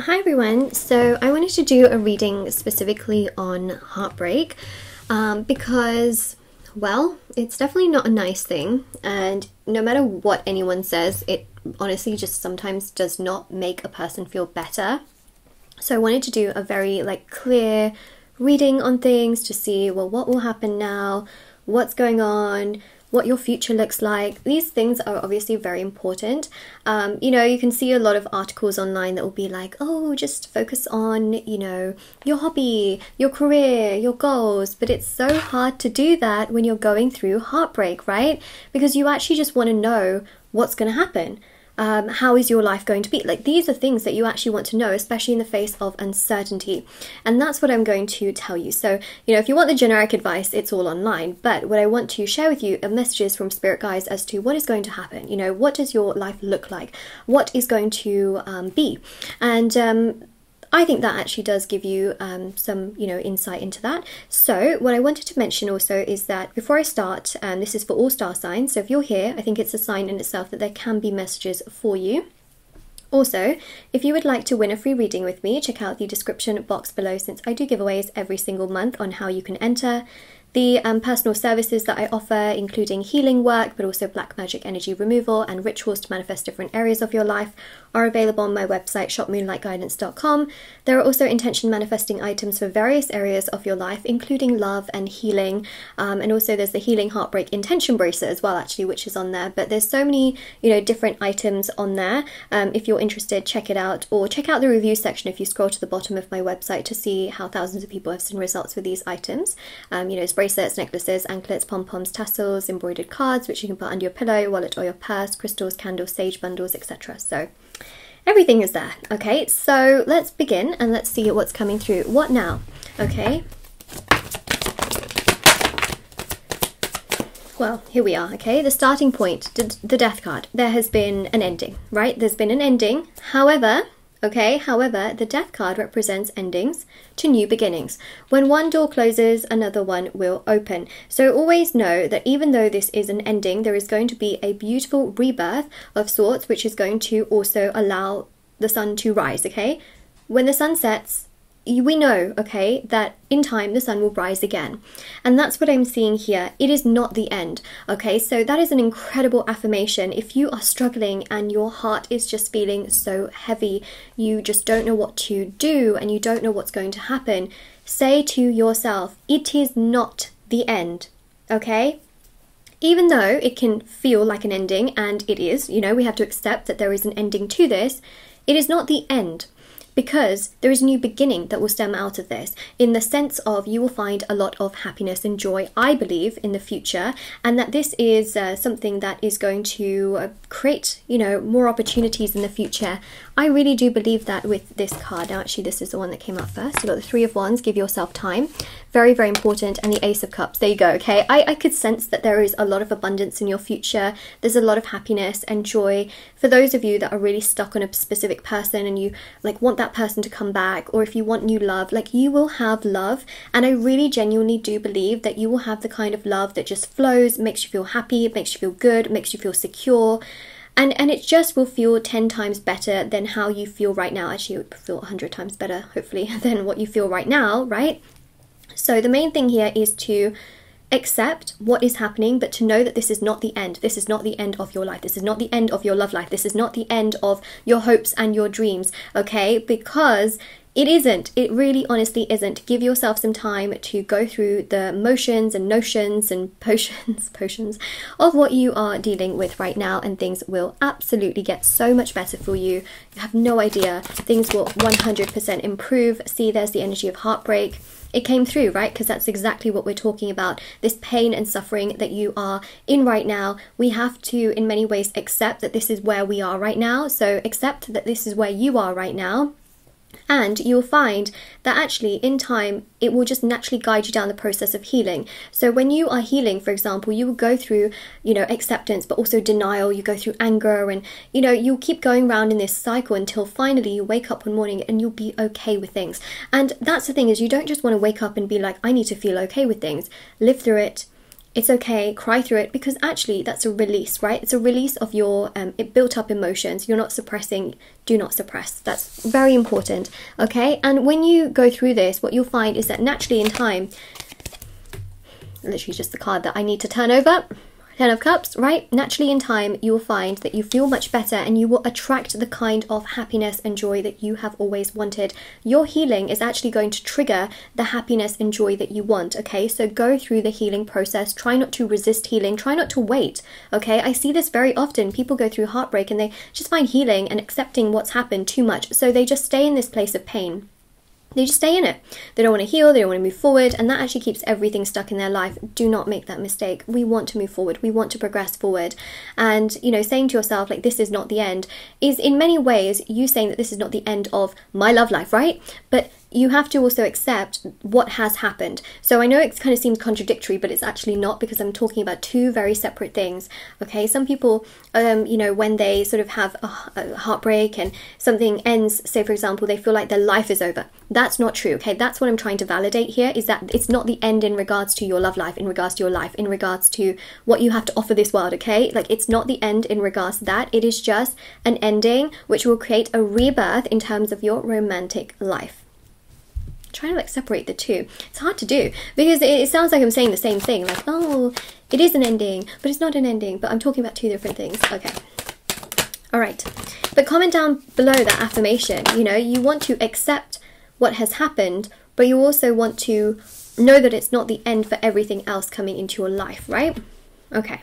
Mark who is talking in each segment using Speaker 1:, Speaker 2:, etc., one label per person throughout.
Speaker 1: Hi everyone, so I wanted to do a reading specifically on heartbreak because, well, it's definitely not a nice thing, and no matter what anyone says, it honestly just sometimes does not make a person feel better. So I wanted to do a very clear reading on things to see, well, what will happen now, what's going on, what your future looks like. These things are obviously very important. You can see a lot of articles online that will be like, oh, just focus on, your hobby, your career, your goals. But it's so hard to do that when you're going through heartbreak, right? Because you actually just want to know what's going to happen. How is your life going to be? These are things that you actually want to know, especially in the face of uncertainty. And that's what I'm going to tell you. So, if you want the generic advice, it's all online. But what I want to share with you are messages from spirit guides as to what is going to happen. What does your life look like? What is going to be? And I think that actually does give you some, insight into that. So what I wanted to mention also is that before I start, this is for all star signs. So if you're here, I think it's a sign in itself that there can be messages for you. Also, if you would like to win a free reading with me, check out the description box below, since I do giveaways every single month on how you can enter. The personal services that I offer, including healing work, but also black magic energy removal and rituals to manifest different areas of your life, are available on my website, shopmoonlightguidance.com. There are also intention manifesting items for various areas of your life, including love and healing. And also there's the healing heartbreak intention bracelet as well, actually, which is on there. But there's so many, different items on there. If you're interested, check it out, or check out the review section if you scroll to the bottom of my website to see how thousands of people have seen results with these items. It's bracelets, necklaces, anklets, pom-poms, tassels, embroidered cards, which you can put under your pillow, wallet or your purse, crystals, candles, sage bundles, etc. So everything is there. Okay, so let's begin and let's see what's coming through. What now? Okay. Well, here we are, okay? The starting point, the death card. There has been an ending, right? There's been an ending. However, the death card represents endings to new beginnings. When one door closes, another one will open. So always know that even though this is an ending, there is going to be a beautiful rebirth of sorts, which is going to also allow the sun to rise, okay? When the sun sets, we know, okay, that in time the sun will rise again. And that's what I'm seeing here. It is not the end, okay? So that is an incredible affirmation. If you are struggling and your heart is just feeling so heavy, you just don't know what to do and you don't know what's going to happen, say to yourself, it is not the end, okay? Even though it can feel like an ending, and it is, we have to accept that there is an ending to this, it is not the end. Because there is a new beginning that will stem out of this, in the sense of you will find a lot of happiness and joy, I believe, in the future, and that this is something that is going to create, more opportunities in the future. I really do believe that with this card. Now, actually, this is the one that came out first. You've got the Three of Wands, give yourself time. Very, very important. And the Ace of Cups. There you go, okay? I could sense that there is a lot of abundance in your future. There's a lot of happiness and joy. For those of you that are really stuck on a specific person and you want that person to come back, or if you want new love, you will have love. And I really genuinely do believe that you will have the kind of love that just flows, makes you feel happy, makes you feel good, makes you feel secure. And it just will feel 10 times better than how you feel right now. Actually, it would feel 100 times better, hopefully, than what you feel right now, right? So the main thing here is to accept what is happening, but to know that this is not the end. This is not the end of your life. This is not the end of your love life. This is not the end of your hopes and your dreams, okay? Because it isn't. It really honestly isn't. Give yourself some time to go through the motions and notions and potions of what you are dealing with right now, and things will absolutely get so much better for you. You have no idea. Things will 100% improve. See, there's the energy of heartbreak. It came through, right? Because that's exactly what we're talking about. This pain and suffering that you are in right now, we have to, in many ways, accept that this is where we are right now. So accept that this is where you are right now. And you'll find that actually in time, it will just naturally guide you down the process of healing. So when you are healing, for example, you will go through, acceptance, but also denial. You go through anger and, you'll keep going around in this cycle until finally you wake up one morning and you'll be okay with things. And that's the thing, is you don't just want to wake up and be like, I need to feel okay with things. Live through it. It's okay, cry through it, because actually that's a release, right? It's a release of your built up emotions. You're not suppressing. Do not suppress. That's very important, okay? And when you go through this, what you'll find is that naturally in time, literally just the card that I need to turn over, 10 of Cups, right? Naturally in time, you will find that you feel much better and you will attract the kind of happiness and joy that you have always wanted. Your healing is actually going to trigger the happiness and joy that you want, okay? So go through the healing process. Try not to resist healing. Try not to wait, okay? I see this very often. People go through heartbreak and they just find healing and accepting what's happened too much. So they just stay in this place of pain. They just stay in it. They don't want to heal, they don't want to move forward, and that actually keeps everything stuck in their life. Do not make that mistake. We want to move forward. We want to progress forward. And, you know, saying to yourself, like, this is not the end, is in many ways you saying that this is not the end of my love life, right? But you have to also accept what has happened. So I know it kind of seems contradictory, but it's actually not, because I'm talking about two very separate things, okay? Some people, you know, when they sort of have a heartbreak and something ends, say for example, they feel like their life is over. That's not true, okay? That's what I'm trying to validate here, is that it's not the end in regards to your love life, in regards to your life, in regards to what you have to offer this world, okay? Like, it's not the end in regards to that. It is just an ending which will create a rebirth in terms of your romantic life. Trying to like separate the two. It's hard to do because it sounds like I'm saying the same thing, like, oh, it is an ending, but it's not an ending, but I'm talking about two different things. Okay, all right, but comment down below that affirmation. You know, you want to accept what has happened, but you also want to know that it's not the end for everything else coming into your life, right? Okay.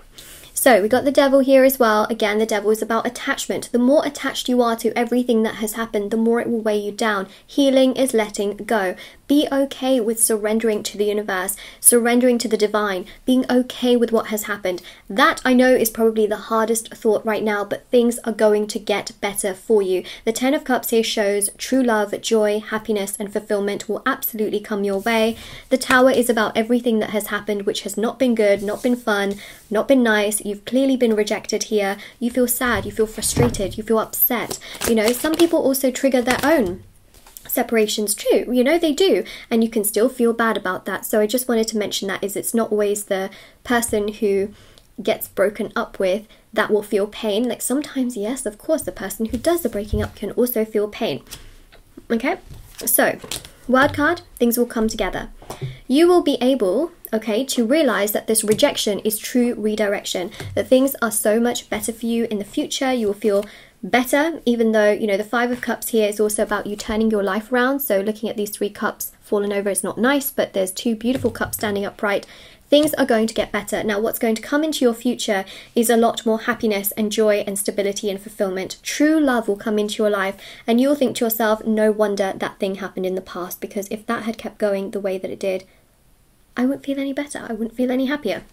Speaker 1: So we got the Devil here as well. Again, the Devil is about attachment. The more attached you are to everything that has happened, the more it will weigh you down. Healing is letting go. Be okay with surrendering to the universe, surrendering to the divine, being okay with what has happened. That, I know, is probably the hardest thought right now, but things are going to get better for you. The 10 of Cups here shows true love, joy, happiness, and fulfillment will absolutely come your way. The Tower is about everything that has happened, which has not been good, not been fun, not been nice. You've clearly been rejected here. You feel sad, you feel frustrated, you feel upset. You know, some people also trigger their own separations too, you know, they do, and you can still feel bad about that. So I just wanted to mention that, is it's not always the person who gets broken up with that will feel pain. Like, sometimes, yes, of course, the person who does the breaking up can also feel pain. Okay, so wild card, things will come together. You will be able, okay, to realize that this rejection is true redirection, that things are so much better for you in the future. You will feel better, even though, you know, the 5 of Cups here is also about you turning your life around. So looking at these 3 cups fallen over is not nice, but there's 2 beautiful cups standing upright. Things are going to get better. Now, what's going to come into your future is a lot more happiness and joy and stability and fulfillment. True love will come into your life, and you'll think to yourself, no wonder that thing happened in the past, because if that had kept going the way that it did, I wouldn't feel any better. I wouldn't feel any happier.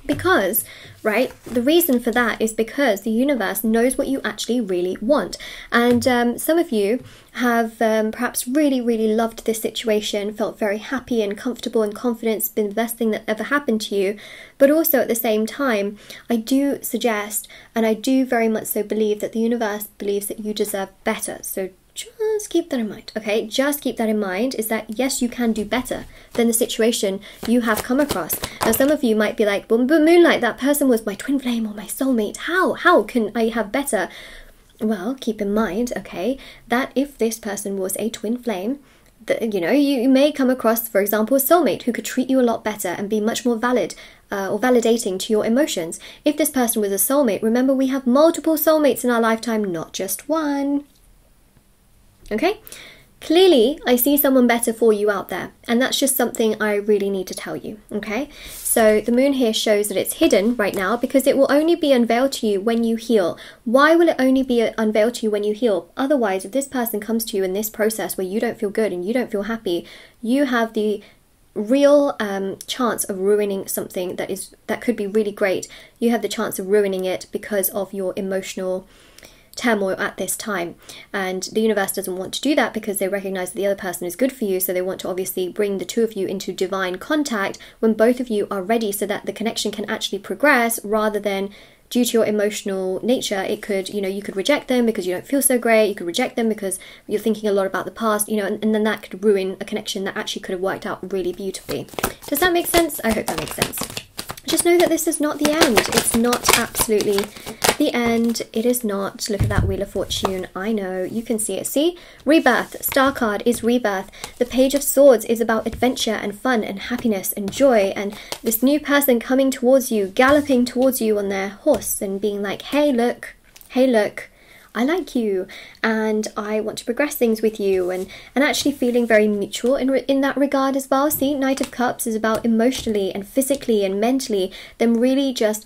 Speaker 1: Because, right, the reason for that is because the universe knows what you actually really want. And some of you have perhaps really, really loved this situation, felt very happy and comfortable and confident. It's been the best thing that ever happened to you. But also at the same time, I do suggest, and I do very much so believe, that the universe believes that you deserve better. So just keep that in mind, okay? Just keep that in mind, is that yes, you can do better than the situation you have come across. Now, some of you might be like, but Moonlight, that person was my twin flame or my soulmate. How can I have better? Well, keep in mind, okay, that if this person was a twin flame, that, you know, you may come across, for example, a soulmate who could treat you a lot better and be much more valid or validating to your emotions. If this person was a soulmate, remember, we have multiple soulmates in our lifetime, not just one. Okay, clearly I see someone better for you out there, and that's just something I really need to tell you, okay? So the moon here shows that it's hidden right now because it will only be unveiled to you when you heal. Why will it only be unveiled to you when you heal? Otherwise, if this person comes to you in this process where you don't feel good and you don't feel happy, you have the real chance of ruining something that could be really great. You have the chance of ruining it because of your emotional turmoil at this time, and the universe doesn't want to do that because they recognize that the other person is good for you, so they want to obviously bring the two of you into divine contact when both of you are ready, so that the connection can actually progress, rather than due to your emotional nature, it could, you know, you could reject them because you don't feel so great, you could reject them because you're thinking a lot about the past, you know, and then that could ruin a connection that actually could have worked out really beautifully. Does that make sense? I hope that makes sense. just know that this is not the end. It's not absolutely the end. It is not. Look at that Wheel of Fortune. I know, you can see it. See? Rebirth. Star card is rebirth. The Page of Swords is about adventure and fun and happiness and joy, and this new person coming towards you, galloping towards you on their horse and being like, hey look, I like you and I want to progress things with you, and actually feeling very mutual in that regard as well. See, Knight of Cups is about emotionally and physically and mentally them really just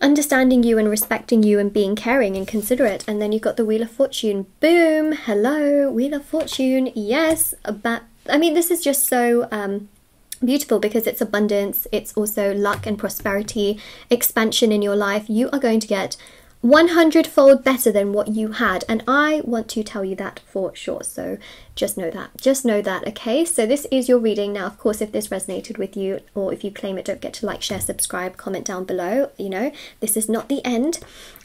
Speaker 1: understanding you and respecting you and being caring and considerate. And then you've got the Wheel of Fortune. Boom! Hello, Wheel of Fortune. Yes, I mean, this is just so beautiful because it's abundance. It's also luck and prosperity, expansion in your life. You are going to get 100-fold better than what you had, and I want to tell you that for sure. So just know that, okay? So this is your reading. Now, of course, if this resonated with you, or if you claim it, don't forget to like, share, subscribe, comment down below. You know, this is not the end.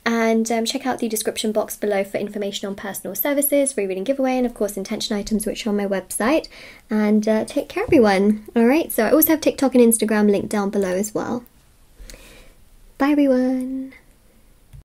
Speaker 1: And check out the description box below for information on personal services, free reading giveaway, and of course intention items, which are on my website. And take care, everyone. All right, so I also have TikTok and Instagram linked down below as well. Bye, everyone.